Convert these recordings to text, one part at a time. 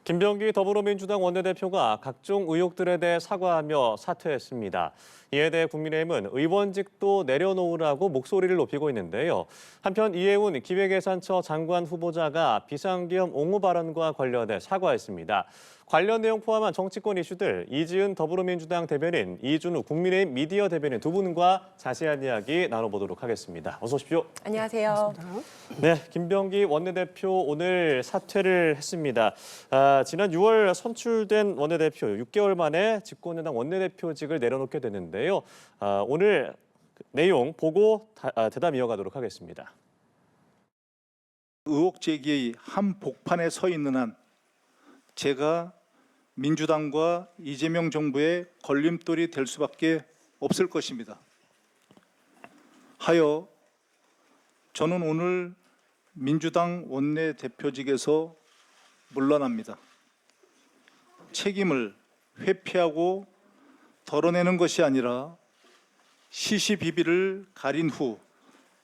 김병기 더불어민주당 원내대표가 각종 의혹들에 대해 사과하며 사퇴했습니다. 이에 대해 국민의힘은 의원직도 내려놓으라고 목소리를 높이고 있는데요. 한편 이해운 기획예산처 장관 후보자가 비상계엄 옹호 발언과 관련해 사과했습니다. 관련 내용 포함한 정치권 이슈들 이지은 더불어민주당 대변인, 이준우 국민의힘 미디어 대변인 두 분과 자세한 이야기 나눠보도록 하겠습니다. 어서 오십시오. 안녕하세요. 네, 김병기 원내대표 오늘 사퇴를 했습니다. 지난 6월 선출된 원내대표 6개월 만에 집권여당 원내대표직을 내려놓게 됐는데요. 오늘 내용 보고 대담 이어가도록 하겠습니다. 의혹 제기의 한복판에 서 있는 한 제가 민주당과 이재명 정부의 걸림돌이 될 수밖에 없을 것입니다. 하여 저는 오늘 민주당 원내대표직에서 물러납니다. 책임을 회피하고 덜어내는 것이 아니라 시시비비를 가린 후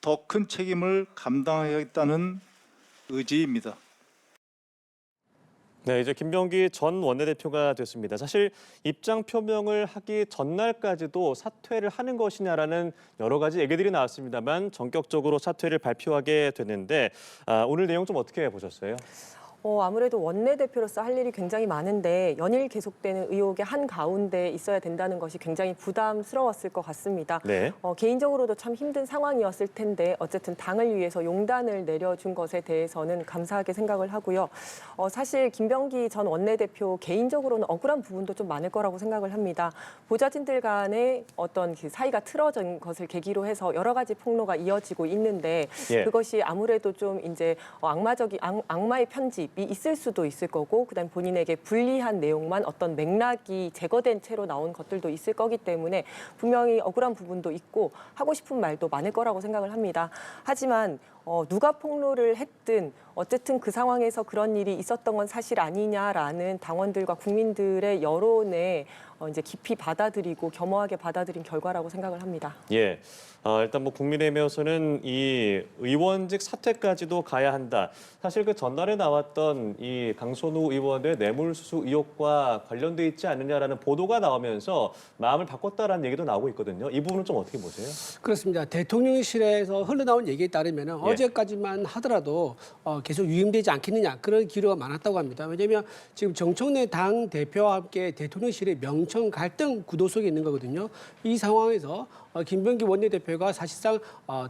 더 큰 책임을 감당하겠다는 의지입니다. 네, 이제 김병기 전 원내대표가 됐습니다. 사실 입장 표명을 하기 전날까지도 사퇴를 하는 것이냐라는 여러 가지 얘기들이 나왔습니다만 전격적으로 사퇴를 발표하게 됐는데 오늘 내용 좀 어떻게 보셨어요? 아무래도 원내대표로서 할 일이 굉장히 많은데 연일 계속되는 의혹의 한가운데 있어야 된다는 것이 굉장히 부담스러웠을 것 같습니다. 네. 개인적으로도 참 힘든 상황이었을 텐데 어쨌든 당을 위해서 용단을 내려준 것에 대해서는 감사하게 생각을 하고요. 사실 김병기 전 원내대표 개인적으로는 억울한 부분도 좀 많을 거라고 생각을 합니다. 보좌진들 간의 어떤 그 사이가 틀어진 것을 계기로 해서 여러 가지 폭로가 이어지고 있는데 그것이 아무래도 좀 이제 악마의 편집이 있을 수도 있을 거고 그다음 본인에게 불리한 내용만 어떤 맥락이 제거된 채로 나온 것들도 있을 거기 때문에 분명히 억울한 부분도 있고 하고 싶은 말도 많을 거라고 생각을 합니다. 하지만 누가 폭로를 했든 어쨌든 그 상황에서 그런 일이 있었던 건 사실 아니냐라는 당원들과 국민들의 여론에 이제 깊이 받아들이고 겸허하게 받아들인 결과라고 생각을 합니다. 예. 일단 뭐 국민의힘에서는 이 의원직 사퇴까지도 가야 한다. 사실 그 전날에 나왔던 이 강선우 의원의 뇌물수수 의혹과 관련돼 있지 않느냐라는 보도가 나오면서 마음을 바꿨다라는 얘기도 나오고 있거든요. 이 부분은 좀 어떻게 보세요? 그렇습니다. 대통령실에서 흘러나온 얘기에 따르면 어제까지만 하더라도 계속 유임되지 않겠느냐 그런 기류가 많았다고 합니다. 왜냐하면 지금 정청래 당 대표와 함께 대통령실의 명청 갈등 구도 속에 있는 거거든요. 이 상황에서 김병기 원내대표가 사실상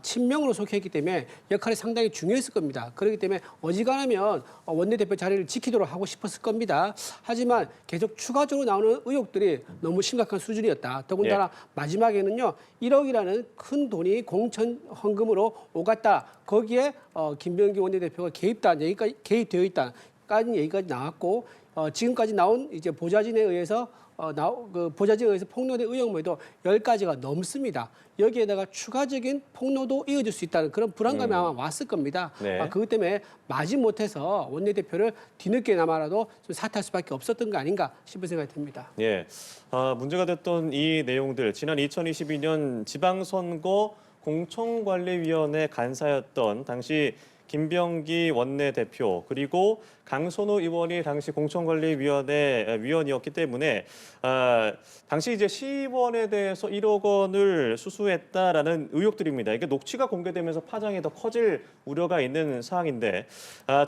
친명으로 속했기 때문에 역할이 상당히 중요했을 겁니다. 그렇기 때문에 어지간하면 원내대표 자리를 지키도록 하고 싶었을 겁니다. 하지만 계속 추가적으로 나오는 의혹들이 너무 심각한 수준이었다. 더군다나 마지막에는요. 1억이라는 큰 돈이 공천 헌금으로 오갔다. 거기에 김병기 원내대표가 개입되어 있다까지 얘기까지 나왔고 지금까지 나온 이제 보좌진에 의해서 보좌진에 의해서 폭로된 의혹물도 10가지가 넘습니다. 여기에다가 추가적인 폭로도 이어질 수 있다는 그런 불안감이 아마 왔을 겁니다. 네. 그것 때문에 마지못해서 원내대표를 뒤늦게나마라도 좀 사퇴할 수밖에 없었던 거 아닌가 싶은 생각이 듭니다. 예. 문제가 됐던 이 내용들 지난 2022년 지방선거 공천관리위원회 간사였던 당시 김병기 원내대표 그리고 강선우 의원이 당시 공천관리위원회 위원이었기 때문에 당시 이제 시의원에 대해서 1억 원을 수수했다라는 의혹들입니다. 이게 녹취가 공개되면서 파장이 더 커질 우려가 있는 사항인데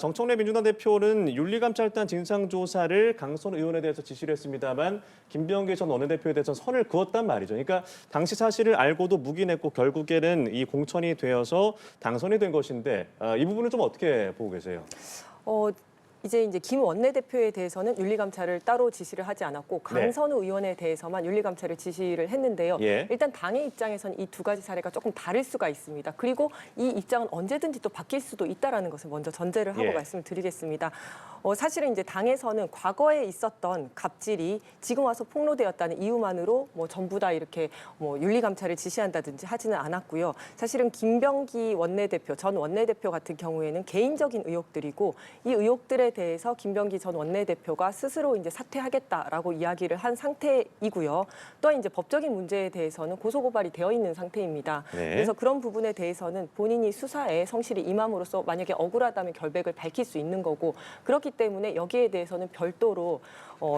정청래 민주당 대표는 윤리감찰단 진상조사를 강선우 의원에 대해서 지시를 했습니다만 김병기 전 원내대표에 대해서 선을 그었단 말이죠. 그러니까 당시 사실을 알고도 묵인했고 결국에는 이 공천이 되어서 당선이 된 것인데 이 부분은 좀 어떻게 보고 계세요? 이제 김 원내대표에 대해서는 윤리감찰을 따로 지시를 하지 않았고 강선우 의원에 대해서만 윤리감찰을 지시를 했는데요. 일단 당의 입장에서는 이 두 가지 사례가 조금 다를 수가 있습니다. 그리고 이 입장은 언제든지 또 바뀔 수도 있다라는 것을 먼저 전제를 하고 말씀을 드리겠습니다. 사실은 이제 당에서는 과거에 있었던 갑질이 지금 와서 폭로되었다는 이유만으로 전부 다 이렇게 윤리감찰을 지시한다든지 하지는 않았고요. 사실은 김병기 원내대표, 전 원내대표 같은 경우에는 개인적인 의혹들이고 이 의혹들에 대해서 김병기 전 원내대표가 스스로 이제 사퇴하겠다라고 이야기를 한 상태이고요. 또한 이제 법적인 문제에 대해서는 고소고발이 되어 있는 상태입니다. 그래서 그런 부분에 대해서는 본인이 수사에 성실히 임함으로써 만약에 억울하다면 결백을 밝힐 수 있는 거고 그렇기 그렇기 때문에 여기에 대해서는 별도로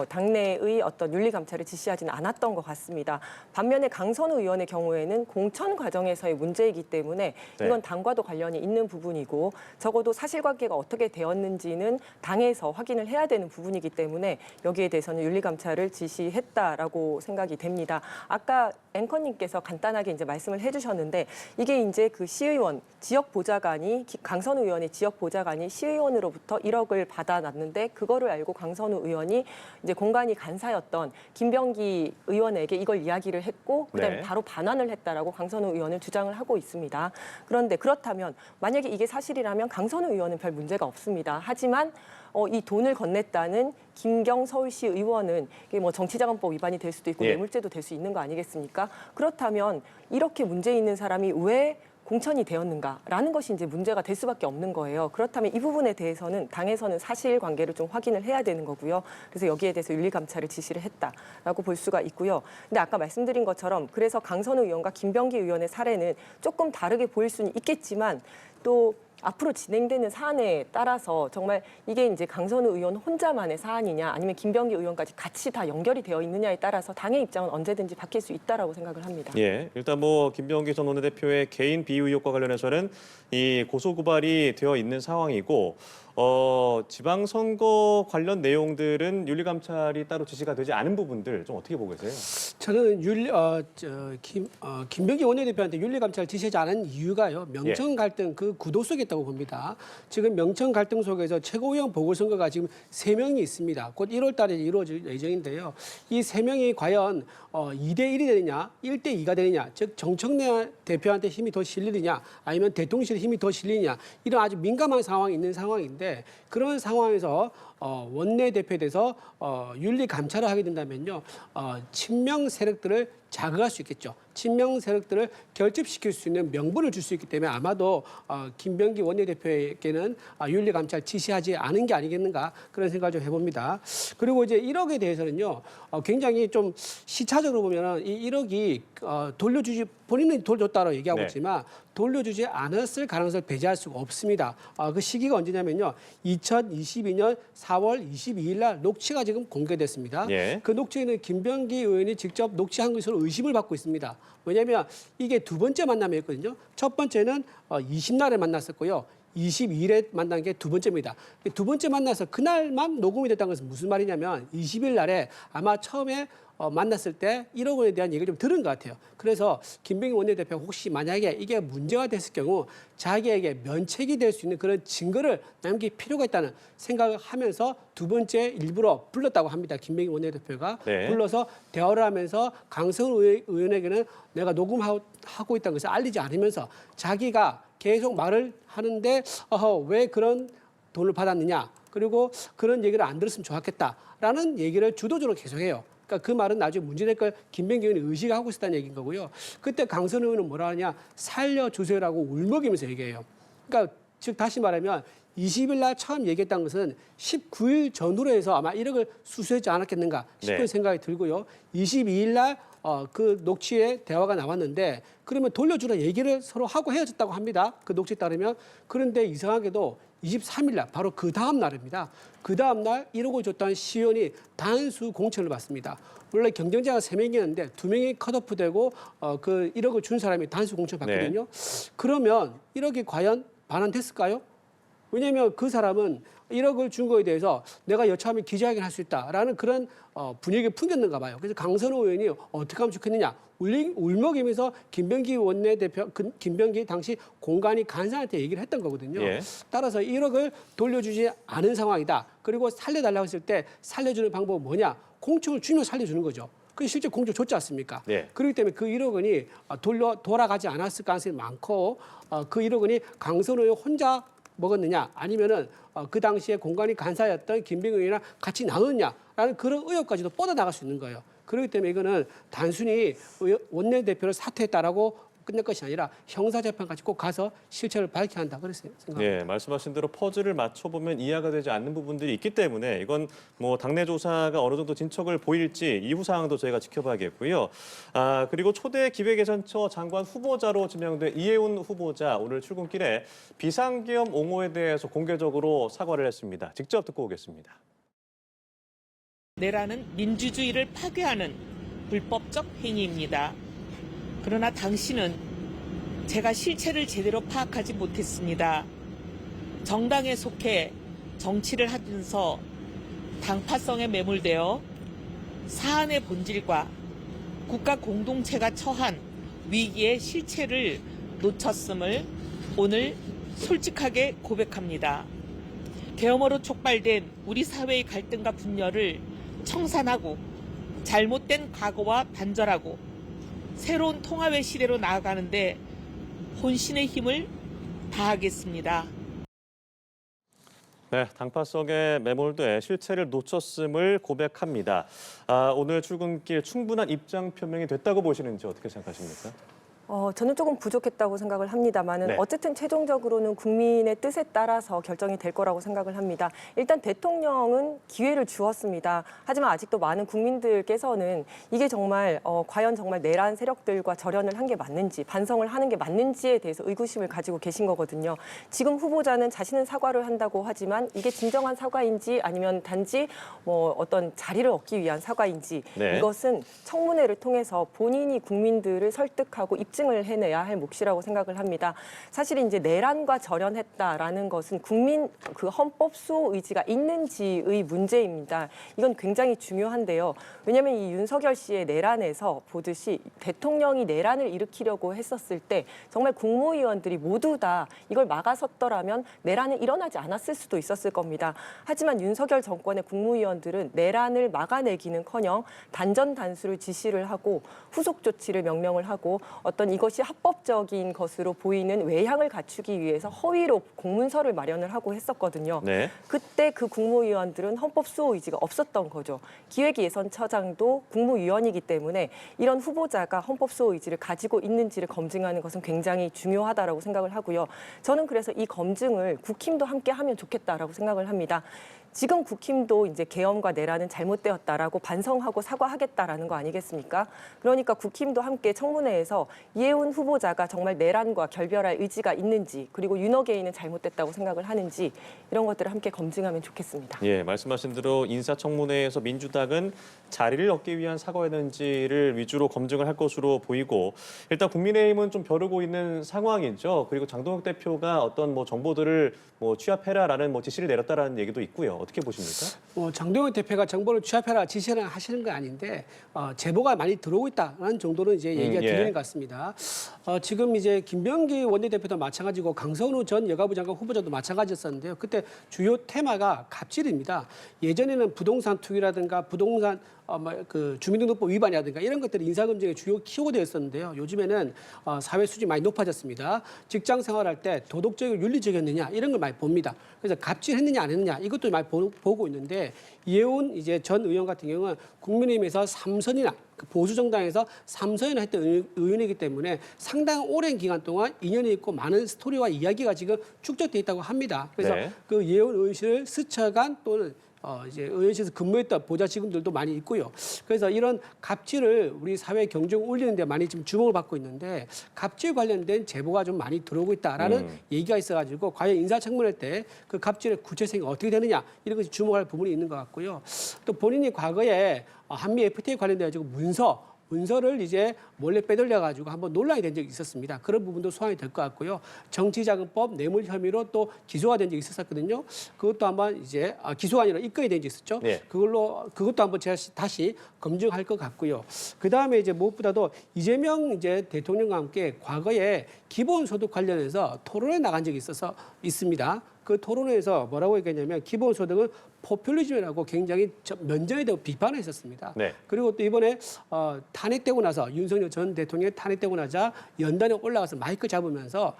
당내의 어떤 윤리 감찰을 지시하지는 않았던 것 같습니다. 반면에 강선우 의원의 경우에는 공천 과정에서의 문제이기 때문에 네. 이건 당과도 관련이 있는 부분이고 적어도 사실관계가 어떻게 되었는지는 당에서 확인을 해야 되는 부분이기 때문에 여기에 대해서는 윤리 감찰을 지시했다라고 생각이 됩니다. 아까 앵커님께서 간단하게 이제 말씀을 해주셨는데 이게 이제 그 시의원 지역 보좌관이 강선우 의원의 지역 보좌관이 시의원으로부터 1억을 받아놨는데 그거를 알고 강선우 의원이 이제 공간이 간사였던 김병기 의원에게 이걸 이야기를 했고 그다음에 네. 바로 반환을 했다라고 강선우 의원은 주장을 하고 있습니다. 그런데 그렇다면 만약에 이게 사실이라면 강선우 의원은 별 문제가 없습니다. 하지만 이 돈을 건넸다는 김경 서울시 의원은 이게 뭐 정치자금법 위반이 될 수도 있고 예. 뇌물죄도 될 수 있는 거 아니겠습니까? 그렇다면 이렇게 문제 있는 사람이 왜 공천이 되었는가라는 것이 이제 문제가 될 수밖에 없는 거예요. 그렇다면 이 부분에 대해서는 당에서는 사실관계를 좀 확인을 해야 되는 거고요. 그래서 여기에 대해서 윤리감찰을 지시를 했다라고 볼 수가 있고요. 근데 아까 말씀드린 것처럼 그래서 강선우 의원과 김병기 의원의 사례는 조금 다르게 보일 수는 있겠지만 또 앞으로 진행되는 사안에 따라서 정말 이게 이제 강선우 의원 혼자만의 사안이냐 아니면 김병기 의원까지 같이 다 연결이 되어 있느냐에 따라서 당의 입장은 언제든지 바뀔 수 있다라고 생각을 합니다. 예, 일단 뭐 김병기 전 원내대표의 개인 비위 의혹과 관련해서는 이 고소 고발이 되어 있는 상황이고 지방선거 관련 내용들은 윤리감찰이 따로 지시가 되지 않은 부분들 좀 어떻게 보고 계세요? 저는 김병기 원내대표한테 윤리감찰 지시하지 않은 이유가요. 명청 갈등 그 구도 속에 있다고 봅니다. 지금 명청 갈등 속에서 최고위원 보궐선거가 지금 3명이 있습니다. 곧 1월 달에 이루어질 예정인데요. 이 3명이 과연 2대 1이 되느냐, 1대 2가 되느냐, 즉 정청래 대표한테 힘이 더 실리느냐, 아니면 대통령실에 힘이 더 실리느냐, 이런 아주 민감한 상황이 있는 상황인데 그런 상황에서 원내대표에 대해서 윤리 감찰을 하게 된다면요, 친명 세력들을 자극할 수 있겠죠. 친명 세력들을 결집시킬 수 있는 명분을 줄 수 있기 때문에 아마도 김병기 원내대표에게는 윤리 감찰 지시하지 않은 게 아니겠는가 그런 생각을 좀 해봅니다. 그리고 이제 1억에 대해서는요, 굉장히 좀 시차적으로 보면은 이 1억이 돌려주지 본인은 돌려줬다고 얘기하고 네. 있지만 돌려주지 않았을 가능성을 배제할 수가 없습니다. 그 시기가 언제냐면요, 2022년 4월 22일 날 녹취가 지금 공개됐습니다. 예. 그 녹취는 김병기 의원이 직접 녹취한 것으로 의심을 받고 있습니다. 왜냐하면 이게 두 번째 만남이었거든요. 첫 번째는 20날에 만났었고요. 22일에 만난 게 두 번째입니다. 두 번째 만나서 그날만 녹음이 됐다는 것은 무슨 말이냐면 20일 날에 아마 처음에 만났을 때 1억 원에 대한 얘기를 좀 들은 것 같아요. 그래서 김병기 원내대표가 혹시 만약에 이게 문제가 됐을 경우 자기에게 면책이 될 수 있는 그런 증거를 남길 필요가 있다는 생각을 하면서 두 번째 일부러 불렀다고 합니다. 김병기 원내대표가 네. 불러서 대화를 하면서 강성훈 의원에게는 내가 녹음하고 있다는 것을 알리지 않으면서 자기가 계속 말을 하는데 왜 그런 돈을 받았느냐, 그리고 그런 얘기를 안 들었으면 좋았겠다라는 얘기를 주도적으로 계속해요. 그러니까 그 말은 나중에 문제될 걸 김병기 의원이 의식하고 있었다는 얘기인 거고요. 그때 강선 의원은 뭐라 하냐, 살려주세요라고 울먹이면서 얘기해요. 그러니까 즉 다시 말하면 20일 날 처음 얘기했다는 것은 19일 전후로 해서 아마 1억을 수수했지 않았겠는가 싶은 네. 생각이 들고요. 22일 날 그 녹취에 대화가 나왔는데 그러면 돌려주라 얘기를 서로 하고 헤어졌다고 합니다. 그 녹취에 따르면. 그런데 이상하게도 23일 날 바로 그 다음 날입니다. 그 다음 날 1억을 줬다는 시의원이 단수 공천을 받습니다. 원래 경쟁자가 3명이었는데 2명이 컷오프되고 그 1억을 준 사람이 단수 공천 받거든요. 그러면 1억이 과연 반환됐을까요? 왜냐하면 그 사람은 1억을 준 거에 대해서 내가 여차하면 기자회견할 수 있다라는 그런 분위기를 풍겼는가 봐요. 그래서 강선우 의원이 어떻게 하면 좋겠느냐, 울먹이면서 김병기 원내대표, 김병기 당시 공간이 간사한테 얘기를 했던 거거든요. 예. 따라서 1억을 돌려주지 않은 상황이다. 그리고 살려달라고 했을 때 살려주는 방법은 뭐냐? 공천을 주면 살려주는 거죠. 그게 실제 공천 줬지 않습니까? 네. 그렇기 때문에 그 1억 원이 돌아가지 않았을 가능성이 많고 그 1억 원이 강선우 의원 혼자 먹었느냐, 아니면은 그 당시에 공간이 간사였던 김병기 의원이랑 같이 나눴냐라는 그런 의혹까지도 뻗어나갈 수 있는 거예요. 그렇기 때문에 이거는 단순히 원내대표를 사퇴했다라고 끝낼 것이 아니라 형사재판까지 꼭 가서 실체를 밝혀야 한다. 그래서 생각합니다. 예, 말씀하신 대로 퍼즐을 맞춰보면 이해가 되지 않는 부분들이 있기 때문에 이건 뭐 당내 조사가 어느 정도 진척을 보일지 이후 사항도 저희가 지켜봐야겠고요. 그리고 초대 기획예산처 장관 후보자로 지명된 이해운 후보자 오늘 출근길에 비상계엄 옹호에 대해서 공개적으로 사과를 했습니다. 직접 듣고 오겠습니다. 내란은 민주주의를 파괴하는 불법적 행위입니다. 그러나 당신은 제가 실체를 제대로 파악하지 못했습니다. 정당에 속해 정치를 하면서 당파성에 매몰되어 사안의 본질과 국가 공동체가 처한 위기의 실체를 놓쳤음을 오늘 솔직하게 고백합니다. 계엄으로 촉발된 우리 사회의 갈등과 분열을 청산하고 잘못된 과거와 단절하고 새로운 통합의 시대로 나아가는데 혼신의 힘을 다하겠습니다. 네, 당파성에 매몰돼 실체를 놓쳤음을 고백합니다. 오늘 출근길 충분한 입장 표명이 됐다고 보시는지 어떻게 생각하십니까? 저는 조금 부족했다고 생각을 합니다만은 네. 어쨌든 최종적으로는 국민의 뜻에 따라서 결정이 될 거라고 생각을 합니다. 일단 대통령은 기회를 주었습니다. 하지만 아직도 많은 국민들께서는 이게 정말 과연 정말 내란 세력들과 절연을 한 게 맞는지 반성을 하는 게 맞는지에 대해서 의구심을 가지고 계신 거거든요. 지금 후보자는 자신은 사과를 한다고 하지만 이게 진정한 사과인지 아니면 단지 뭐 어떤 자리를 얻기 위한 사과인지 네. 이것은 청문회를 통해서 본인이 국민들을 설득하고 입증을 해내야 할 몫이라고 생각을 합니다. 사실 이제 내란과 절연했다라는 것은 국민 그 헌법 수호 의지가 있는지의 문제입니다. 이건 굉장히 중요한데요. 왜냐하면 이 윤석열 씨의 내란에서 보듯이 대통령이 내란을 일으키려고 했었을 때 정말 국무위원들이 모두 다 이걸 막아섰더라면 내란은 일어나지 않았을 수도 있었을 겁니다. 하지만 윤석열 정권의 국무위원들은 내란을 막아내기는커녕 단전단수를 지시를 하고 후속 조치를 명령을 하고 어떤 이것이 합법적인 것으로 보이는 외향을 갖추기 위해서 허위로 공문서를 마련을 하고 했었거든요. 네. 그때 그 국무위원들은 헌법 수호 의지가 없었던 거죠. 기획예산처장도 국무위원이기 때문에 이런 후보자가 헌법 수호 의지를 가지고 있는지를 검증하는 것은 굉장히 중요하다라고 생각을 하고요. 저는 그래서 이 검증을 국힘도 함께 하면 좋겠다라고 생각을 합니다. 지금 국힘도 이제 계엄과 내란은 잘못되었다라고 반성하고 사과하겠다라는 거 아니겠습니까? 그러니까 국힘도 함께 청문회에서 이해운 후보자가 정말 내란과 결별할 의지가 있는지 그리고 윤호개인은 잘못됐다고 생각을 하는지 이런 것들을 함께 검증하면 좋겠습니다. 예, 말씀하신 대로 인사청문회에서 민주당은 자리를 얻기 위한 사과였는지를 위주로 검증을 할 것으로 보이고 일단 국민의힘은 좀 벼르고 있는 상황이죠. 그리고 장동혁 대표가 어떤 뭐 정보들을 뭐 취합해라라는 뭐 지시를 내렸다라는 얘기도 있고요. 어떻게 보십니까? 장동혁 대표가 정보를 취합해라 지시를 하시는 건 아닌데 제보가 많이 들어오고 있다는 정도는 이제 얘기가 예. 들리는 것 같습니다. 지금 이제 김병기 원내대표도 마찬가지고 강성우 전 여가부 장관 후보자도 마찬가지였었는데요. 그때 주요 테마가 갑질입니다. 예전에는 부동산 투기라든가 부동산 그 주민등록법 위반이라든가 이런 것들이 인사검증의 주요 키워드였었는데요. 요즘에는 사회 수준이 많이 높아졌습니다. 직장 생활할 때 도덕적이고 윤리적이었느냐 이런 걸 많이 봅니다. 그래서 갑질했느냐 안 했느냐 이것도 많이 보고 있는데 이해운 이제 전 의원 같은 경우는 국민의힘에서 3선이나 보수 정당에서 3선이나 했던 의원이기 때문에 상당히 오랜 기간 동안 인연이 있고 많은 스토리와 이야기가 지금 축적돼 있다고 합니다. 그래서 네. 그 이해운 의원실을 스쳐간 또는 이제 의원실에서 근무했던 보좌 직원들도 많이 있고요. 그래서 이런 갑질을 우리 사회 경쟁을 올리는 데 많이 지금 주목을 받고 있는데 갑질 관련된 제보가 좀 많이 들어오고 있다라는 얘기가 있어가지고 과연 인사청문회 때 그 갑질의 구체성이 어떻게 되느냐 이런 것이 주목할 부분이 있는 것 같고요. 또 본인이 과거에 한미 FTA 관련돼 가지고 문서를 이제 몰래 빼돌려가지고 한번 논란이 된 적이 있었습니다. 그런 부분도 소환이 될 것 같고요. 정치자금법 뇌물 혐의로 또 기소가 된 적이 있었거든요. 그것도 한번 이제 기소가 아니라 입건이 된 적이 있었죠. 네. 그것도 한번 제가 다시 검증할 것 같고요. 그 다음에 이제 무엇보다도 이재명 이제 대통령과 함께 과거에 기본소득 관련해서 토론에 나간 적이 있습니다. 그 토론회에서 뭐라고 얘기했냐면 기본소득은 포퓰리즘이라고 굉장히 면전에 대고 비판을 했었습니다. 네. 그리고 또 이번에 탄핵되고 나서 윤석열 전 대통령이 탄핵되고 나자 연단에 올라가서 마이크 잡으면서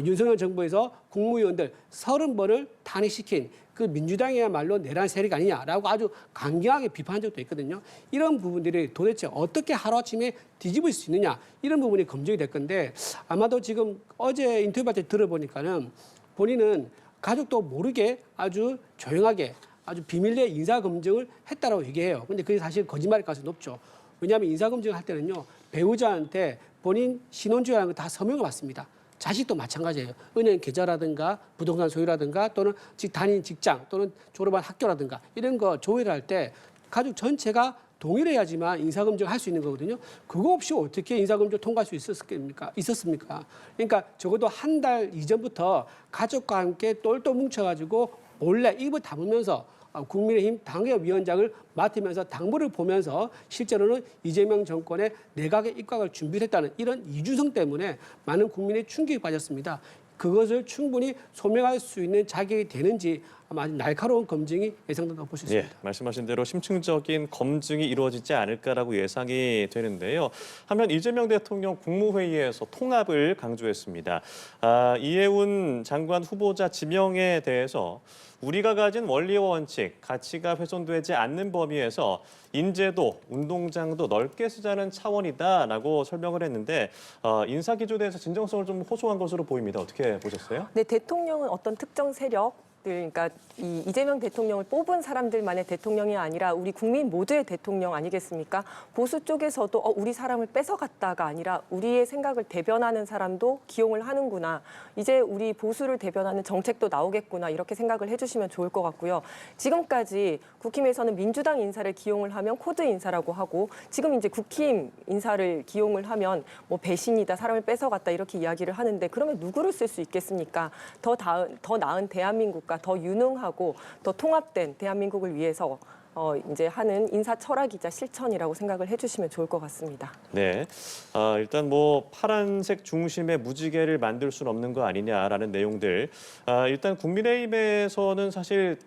윤석열 정부에서 국무위원들 30번을 탄핵시킨 그 민주당이야말로 내란 세력 아니냐라고 아주 강경하게 비판한 적도 있거든요. 이런 부분들이 도대체 어떻게 하루아침에 뒤집을 수 있느냐 이런 부분이 검증이 될 건데 아마도 지금 어제 인터뷰할 때 들어보니까는 본인은 가족도 모르게 아주 조용하게 아주 비밀리에 인사검증을 했다라고 얘기해요. 근데 그게 사실 거짓말일 가능성이 높죠. 왜냐하면 인사검증을 할 때는요. 배우자한테 본인 신원조회하는 거 다 서명을 받습니다. 자식도 마찬가지예요. 은행 계좌라든가 부동산 소유라든가 또는 다닌 직장 또는 졸업한 학교라든가 이런 거 조회를 할 때 가족 전체가 동의를 해야지만 인사검증을 할 수 있는 거거든요. 그거 없이 어떻게 인사검증을 통과할 수 있었습니까? 그러니까 적어도 한 달 이전부터 가족과 함께 똘똘 뭉쳐가지고 몰래 입을 다물면서 국민의힘 당협위원장을 맡으면서 당무를 보면서 실제로는 이재명 정권의 내각의 입각을 준비했다는 이런 이중성 때문에 많은 국민의 충격이 빠졌습니다. 그것을 충분히 소명할 수 있는 자격이 되는지 아마 아주 날카로운 검증이 예상된다고 볼 수 있습니다. 예, 말씀하신 대로 심층적인 검증이 이루어지지 않을까라고 예상이 되는데요. 한편 이재명 대통령 국무회의에서 통합을 강조했습니다. 이해운 장관 후보자 지명에 대해서 우리가 가진 원리와 원칙, 가치가 훼손되지 않는 범위에서 인재도 운동장도 넓게 쓰자는 차원이다라고 설명을 했는데 인사 기조대에서 진정성을 좀 호소한 것으로 보입니다. 어떻게 보셨어요? 네, 대통령은 어떤 특정 세력 그러니까 이재명 대통령을 뽑은 사람들만의 대통령이 아니라 우리 국민 모두의 대통령 아니겠습니까? 보수 쪽에서도 우리 사람을 뺏어갔다가 아니라 우리의 생각을 대변하는 사람도 기용을 하는구나. 이제 우리 보수를 대변하는 정책도 나오겠구나. 이렇게 생각을 해주시면 좋을 것 같고요. 지금까지 국힘에서는 민주당 인사를 기용을 하면 코드 인사라고 하고 지금 이제 국힘 인사를 기용을 하면 뭐 배신이다, 사람을 뺏어갔다 이렇게 이야기를 하는데 그러면 누구를 쓸 수 있겠습니까? 더 나은 대한민국 더 유능하고 더 통합된 대한민국을 위해서 이제 하는 인사 철학이자 실천이라고 생각을 해주시면 좋을 것 같습니다. 네, 일단 뭐 파란색 중심의 무지개를 만들 수는 없는 거 아니냐라는 내용들. 일단 국민의힘에서는 사실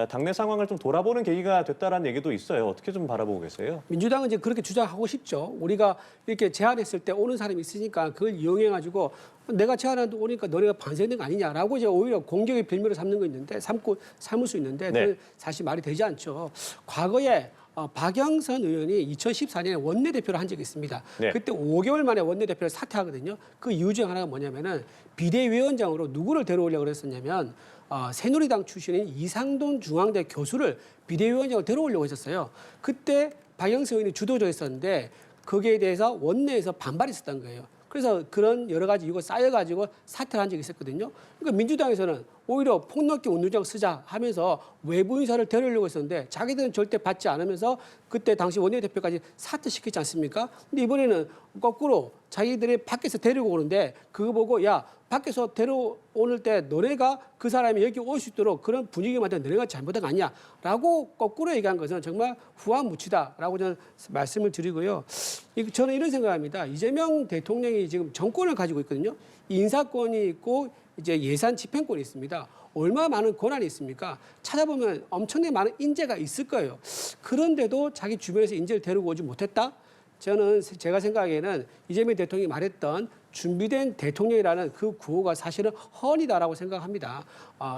당내 상황을 좀 돌아보는 계기가 됐다라는 얘기도 있어요. 어떻게 좀 바라보고 계세요? 민주당은 이제 그렇게 주장하고 싶죠. 우리가 이렇게 제안했을 때 오는 사람이 있으니까 그걸 이용해가지고 내가 제안하는데 오니까 너네가 반대하는 거 아니냐라고 이제 오히려 공격의 빌미로 삼는 거 있는데 삼을 수 있는데 그건 사실 말이 되지 않죠. 과거에 박영선 의원이 2014년에 원내대표를 한 적이 있습니다. 네. 그때 5개월 만에 원내대표를 사퇴하거든요. 그 이유 중 하나가 뭐냐면은 비대위원장으로 누구를 데려오려고 그랬었냐면 새누리당 출신인 이상돈 중앙대 교수를 비대위원장으로 데려오려고 했었어요. 그때 박영선 의원이 주도적이었었는데 거기에 대해서 원내에서 반발이 있었던 거예요. 그래서 그런 여러 가지 이유가 쌓여가지고 사퇴를 한 적이 있었거든요. 그러니까 민주당에서는 오히려 폭넓게 운동장 쓰자 하면서 외부 인사를 데려오려고 했었는데 자기들은 절대 받지 않으면서 그때 당시 원내대표까지 사퇴시키지 않습니까? 근데 이번에는 거꾸로 자기들이 밖에서 데리고 오는데 그거 보고 야 밖에서 데려오는 때 너네가 그 사람이 여기 올 수 있도록 그런 분위기 만든 너네가 잘못한 거 아니야라고 거꾸로 얘기한 것은 정말 후한무치다라고 저는 말씀을 드리고요. 저는 이런 생각합니다. 이재명 대통령이 지금 정권을 가지고 있거든요. 인사권이 있고 이제 예산 집행권이 있습니다. 얼마나 많은 권한이 있습니까? 찾아보면 엄청나게 많은 인재가 있을 거예요. 그런데도 자기 주변에서 인재를 데리고 오지 못했다? 제가 생각하기에는 이재명 대통령이 말했던 준비된 대통령이라는 그 구호가 사실은 허언이다라고 생각합니다.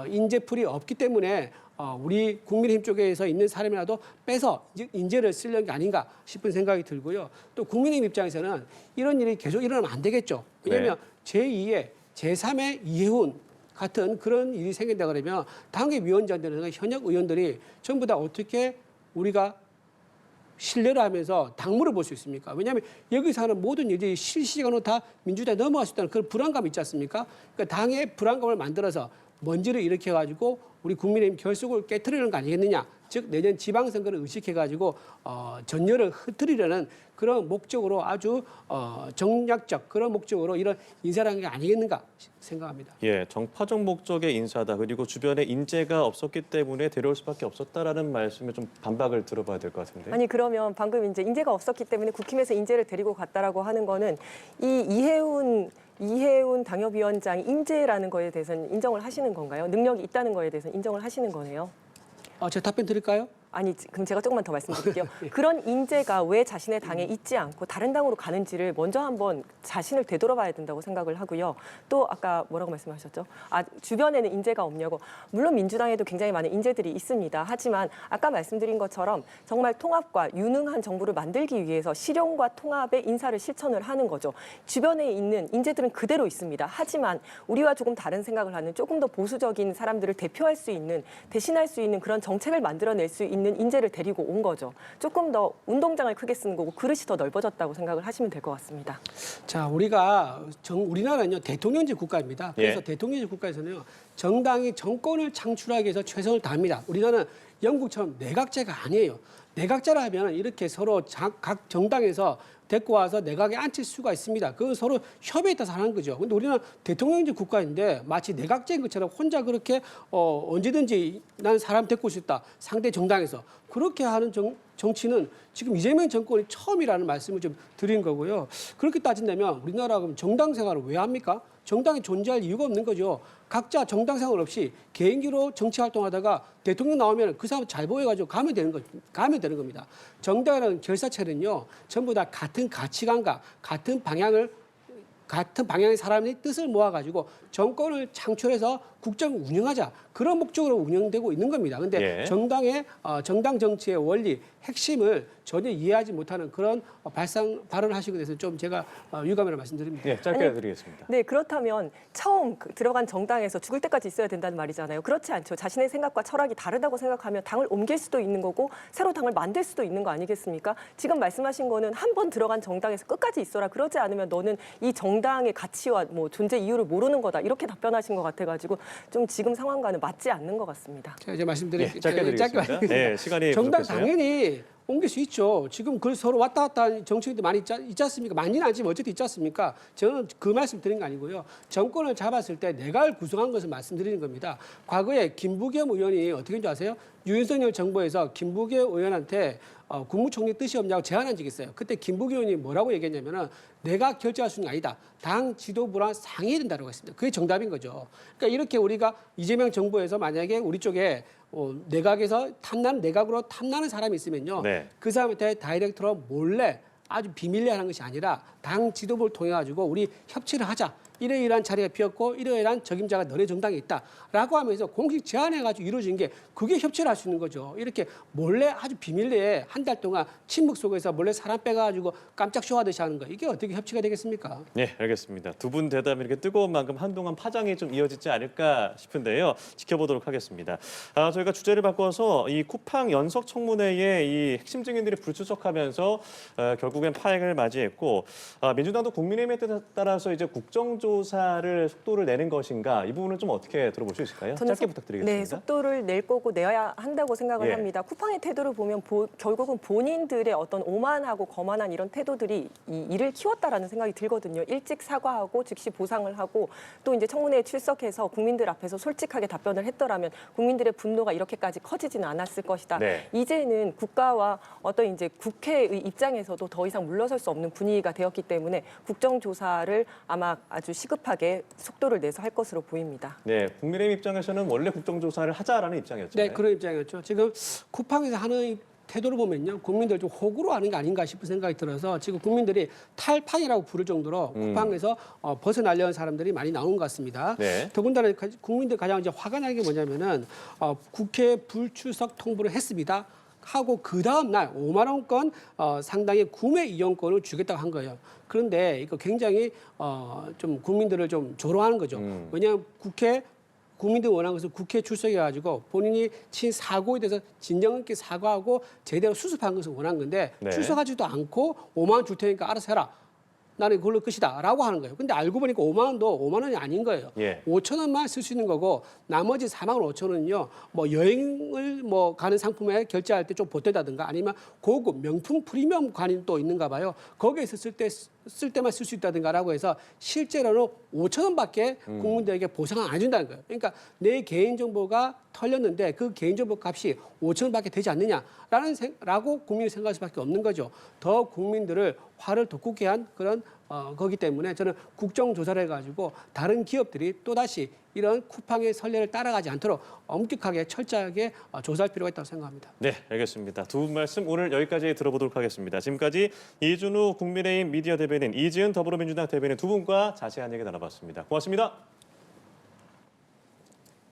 인재풀이 없기 때문에 우리 국민의힘 쪽에서 있는 사람이라도 빼서 인재를 쓰려는 게 아닌가 싶은 생각이 들고요. 또 국민의힘 입장에서는 이런 일이 계속 일어나면 안 되겠죠. 왜냐하면 제2의 제3의 이해운 같은 그런 일이 생긴다 그러면 당의 위원장들이나 현역 의원들이 전부 다 어떻게 우리가 신뢰를 하면서 당무를 볼 수 있습니까? 왜냐하면 여기서 하는 모든 일이 실시간으로 다 민주당에 넘어갈 수 있다는 그런 불안감이 있지 않습니까? 그러니까 당의 불안감을 만들어서 먼지를 일으켜가지고 우리 국민의힘 결속을 깨트리는 거 아니겠느냐. 즉 내년 지방선거를 의식해가지고 전열을 흐트리려는 그런 목적으로 아주 정략적 그런 목적으로 이런 인사를 한 게 아니겠는가 생각합니다. 예, 정파적 목적의 인사다. 그리고 주변에 인재가 없었기 때문에 데려올 수밖에 없었다라는 말씀에 좀 반박을 들어봐야 될 것 같은데. 아니 그러면 방금 이제 인재가 없었기 때문에 국힘에서 인재를 데리고 갔다라고 하는 거는 이 이해운 당협위원장이 인재라는 거에 대해서는 인정을 하시는 건가요? 능력이 있다는 거에 대해서는 인정을 하시는 거네요. 제가 답변 드릴까요? 아니 그럼 제가 조금만 더 말씀드릴게요. 그런 인재가 왜 자신의 당에 있지 않고 다른 당으로 가는지를 먼저 한번 자신을 되돌아봐야 된다고 생각을 하고요. 또 아까 뭐라고 말씀하셨죠? 주변에는 인재가 없냐고. 물론 민주당에도 굉장히 많은 인재들이 있습니다. 하지만 아까 말씀드린 것처럼 정말 통합과 유능한 정부를 만들기 위해서 실용과 통합의 인사를 실천을 하는 거죠. 주변에 있는 인재들은 그대로 있습니다. 하지만 우리와 조금 다른 생각을 하는 조금 더 보수적인 사람들을 대표할 수 있는, 대신할 수 있는 그런 정책을 만들어낼 수 있는 인재를 데리고 온 거죠. 조금 더 운동장을 크게 쓰는 거고 그릇이 더 넓어졌다고 생각을 하시면 될 것 같습니다. 자, 우리나라는요 대통령제 국가입니다. 그래서 예. 대통령제 국가에서는요 정당이 정권을 창출하기 위해서 최선을 다합니다. 우리나라는 영국처럼 내각제가 아니에요. 내각제라 하면 이렇게 서로 각 정당에서 데리고 와서 내각에 앉힐 수가 있습니다. 그건 서로 협의에 따라서 하는 거죠. 근데 우리는 대통령제 국가인데 마치 내각제인 것처럼 혼자 그렇게 언제든지 나는 사람 데리고 올 수 있다. 상대 정당에서. 그렇게 하는 정치는 지금 이재명 정권이 처음이라는 말씀을 좀 드린 거고요. 그렇게 따진다면 우리나라가 그럼 정당 생활을 왜 합니까? 정당이 존재할 이유가 없는 거죠. 각자 정당 생활 없이 개인기로 정치 활동하다가 대통령 나오면 그 사람 잘 보여가지고 가면 되는 겁니다. 정당이라는 결사체는요, 전부 다 같은 가치관과 같은 방향의 사람의 뜻을 모아가지고 정권을 창출해서 국정을 운영하자 그런 목적으로 운영되고 있는 겁니다. 그런데 예. 정당 정치의 원리, 핵심을 전혀 이해하지 못하는 그런 발언을 하시고 돼서 좀 제가 유감이라 말씀드립니다. 예, 짧게 드리겠습니다. 네, 그렇다면 처음 들어간 정당에서 죽을 때까지 있어야 된다는 말이잖아요. 그렇지 않죠. 자신의 생각과 철학이 다르다고 생각하면 당을 옮길 수도 있는 거고 새로 당을 만들 수도 있는 거 아니겠습니까? 지금 말씀하신 거는 한 번 들어간 정당에서 끝까지 있어라. 그러지 않으면 너는 이 정당의 가치와 뭐 존재 이유를 모르는 거다. 이렇게 답변하신 것 같아가지고 좀 지금 상황과는 맞지 않는 것 같습니다. 제가 이제 말씀드릴게요. 예, 짧게 드리겠습니다. 네, 시간이 정당 부족해서요. 당연히 옮길 수 있죠. 지금 그 서로 왔다 갔다 하는 정치인들 많이 있지 않습니까? 많이는 아니지만 어쨌든 있지 않습니까? 저는 그 말씀 드린 거 아니고요. 정권을 잡았을 때 내각을 구성한 것을 말씀드리는 겁니다. 과거에 김부겸 의원이 어떻게 했는지 아세요? 윤석열 정부에서 김부겸 의원한테 국무총리 뜻이 없냐고 제안한 적이 있어요. 그때 김부겸 의원이 뭐라고 얘기했냐면은 내가 결정할 수 있는 게 아니다. 당 지도부랑 상의해야 된다고 했습니다. 그게 정답인 거죠. 그러니까 이렇게 우리가 이재명 정부에서 만약에 우리 쪽에 내각에서 내각으로 탐나는 사람이 있으면요. 네. 그 사람한테 다이렉트로 몰래 아주 비밀리에 하는 것이 아니라 당 지도부를 통해 가지고 우리 협치를 하자. 이러이러한 자리가 비었고 이러이러한 적임자가 너네 정당에 있다라고 하면서 공식 제안해가지고 이루어진 게 그게 협치를 할 수 있는 거죠. 이렇게 몰래 아주 비밀리에 한 달 동안 침묵 속에서 몰래 사람 빼가지고 깜짝 쇼하듯이 하는 거 이게 어떻게 협치가 되겠습니까? 네, 알겠습니다. 두 분 대담이 이렇게 뜨거운 만큼 한동안 파장이 좀 이어지지 않을까 싶은데요. 지켜보도록 하겠습니다. 저희가 주제를 바꿔서 이 쿠팡 연석 청문회에 이 핵심 증인들이 불출석하면서 결국엔 파행을 맞이했고 민주당도 국민의힘에 따라서 이제 국정조사를 속도를 내는 것인가 이 부분은 좀 어떻게 들어볼 수 있을까요? 짧게 부탁드리겠습니다. 네, 속도를 낼 거고 내야 한다고 생각을 예. 합니다. 쿠팡의 태도를 보면 결국은 본인들의 어떤 오만하고 거만한 이런 태도들이 이 일을 키웠다라는 생각이 들거든요. 일찍 사과하고 즉시 보상을 하고 또 이제 청문회에 출석해서 국민들 앞에서 솔직하게 답변을 했더라면 국민들의 분노가 이렇게까지 커지지는 않았을 것이다. 네. 이제는 국가와 어떤 이제 국회의 입장에서도 더 이상 물러설 수 없는 분위기가 되었기 때문에 국정조사를 아마 아주 시급하게 속도를 내서 할 것으로 보입니다. 네, 국민의힘 입장에서는 원래 국정조사를 하자라는 입장이었죠. 네, 그런 입장이었죠. 지금 쿠팡에서 하는 태도를 보면요, 국민들 좀 호구로 하는 게 아닌가 싶은 생각이 들어서 지금 국민들이 탈판이라고 부를 정도로 쿠팡에서 벗어나려는 사람들이 많이 나온 것 같습니다. 네. 더군다나 국민들 가장 이제 화가 나는 게 뭐냐면은 국회 불출석 통보를 했습니다. 하고 그 다음 날 5만 원권 상당의 구매 이용권을 주겠다고 한 거예요. 그런데 이거 굉장히 좀 국민들을 좀 조롱하는 거죠. 왜냐하면 국민들이 원하는 것은 국회에 출석해가지고 본인이 친 사고에 대해서 진정 있게 사과하고 제대로 수습하는 것을 원한 건데 네. 출석하지도 않고 5만 원 줄 테니까 알아서 해라. 나는 그걸로 끝이다라고 하는 거예요. 근데 알고 보니까 5만 원도 5만 원이 아닌 거예요. 예. 5천 원만 쓸 수 있는 거고 나머지 4만 5천 원은요. 뭐 여행을 뭐 가는 상품에 결제할 때 좀 보태다든가 아니면 고급 명품 프리미엄 관이 또 있는가 봐요. 거기에서 쓸 때만 쓸 수 있다든가라고 해서 실제로는 5천 원밖에 국민들에게 보상을 안 해준다는 거예요. 그러니까 내 개인 정보가 털렸는데 그 개인 정보 값이 5천 원밖에 되지 않느냐라고 국민이 생각할 수밖에 없는 거죠. 더 국민들을 화를 돋구게 한 그런 거기 때문에 저는 국정조사를 해가지고 다른 기업들이 또다시 이런 쿠팡의 선례를 따라가지 않도록 엄격하게 철저하게 조사할 필요가 있다고 생각합니다. 네, 알겠습니다. 두 분 말씀 오늘 여기까지 들어보도록 하겠습니다. 지금까지 이준우 국민의힘 미디어 대변인, 이지은 더불어민주당 대변인 두 분과 자세한 얘기 나눠봤습니다. 고맙습니다.